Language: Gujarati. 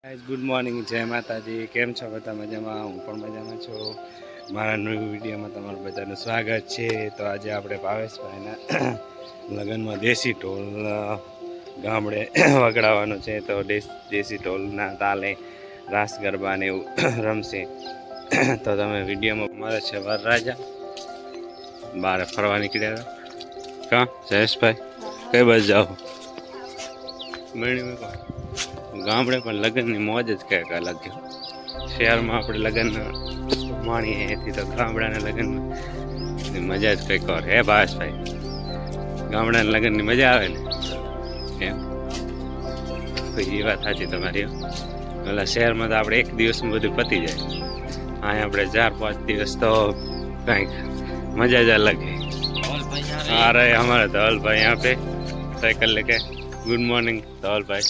ગાઈઝ ગુડ મોર્નિંગ, જય માતાજી. કેમ છો બધા? મજામાં? હું પણ મજામાં છું. મારા નવી વિડીયોમાં તમારું બધાનું સ્વાગત છે. તો આજે આપણે ભાવેશભાઈના લગ્નમાં દેશી ઢોલ ગામડે વગડાવવાનું છે. તો દેશી ઢોલના તાલે રાસ ગરબા ને એવું રમશે. તો તમે વિડીયોમાં મારે છે વરરાજા બહાર ફરવા નીકળ્યા કા જયેશભાઈ? કઈ બાજુ જાઓ? ગામડે પણ લગ્નની મોજ જ કંઈક અલગ છે. શહેરમાં આપણે લગ્ન માણીએ એથી તો ગામડાના લગ્નમાં મજા જ કંઈક ઓર. હે ભાવેશભાઈ, ગામડાના લગ્નની મજા આવે ને એમ? તો એ વાત સાચી તમારી. ઓલા શહેરમાં તો આપણે એક દિવસમાં બધું પતી જાય. અહીંયા આપણે 4-5 દિવસ તો કંઈક મજા જ અલગ है. आ रहे हमारे धवल भाई यहाँ पे साइकिल लेके. गुड मॉर्निंग धवल भाई.